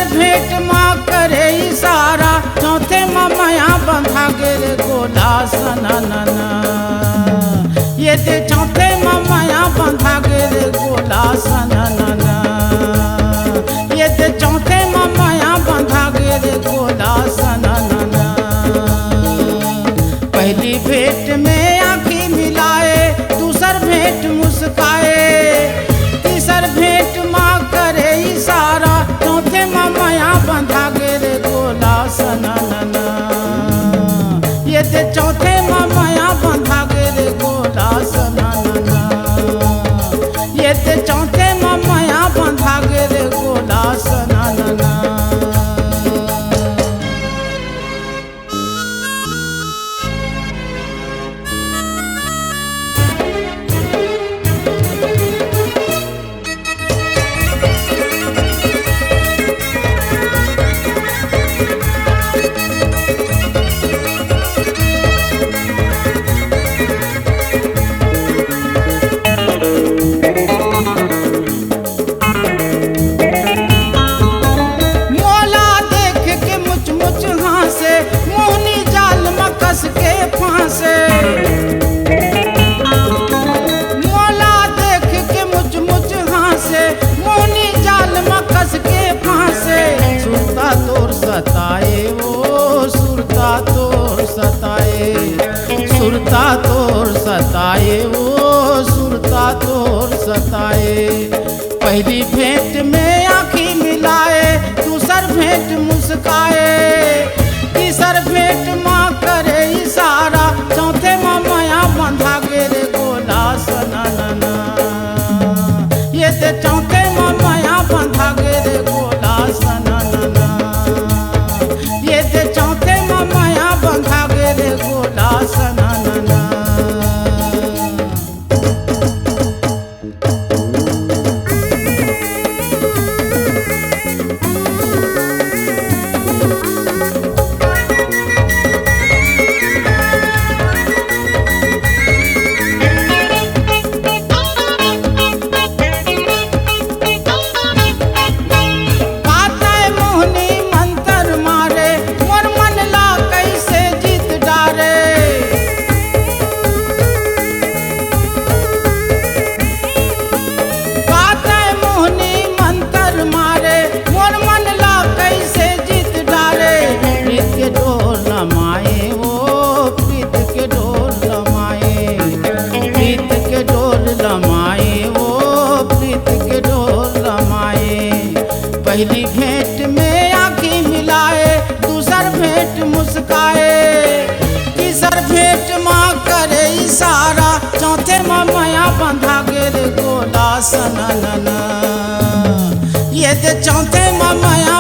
तीसर भेंट माँ करे इशारा, चौथे माँ माया बंधा गे गोला सननना। ये ते चौथे माँ माया बंधा गे गोला सननना। ये ते चौथे माँ माया बंधा गे गोला सननना। पहली भेंट में आँखें मिलाए, दूसर भेंट मुस्काए, तीसर भेंट माँ करे इशारा, चौथे माँ माया बंधा गे गोला सननना। ये ते चौथे माँ माया बंधा गे गोला सननना। ये ते चौथे माँ माया बंधा गे गोला सननना। मोला देख के मुच मुच हासे, मोहनी जाल में कस के फांसे। सुरता तोर सताए वो सुरता तोर सताए, सुरता तोर सताए वो सुरता तोर सताए। पहली भेंट में आँखें मिलाए, दूसर भेंट मुस्काए, तीसर भेंट माँ करे इशारा, चौथे माँ माया बंधा गे गोला सननना। ये ते चौथे माँ माया बंधा गे गोला सननना। ये ते चौथे माँ माया बंधा गे गोला सननना। पहली भेंट में आँखें मिलाए, दूसर भेंट मुस्काए, तीसर भेंट माँ करे इशारा, चौथे माँ माया बंधा गे गोला सननना। ये ते चौथे माँ माया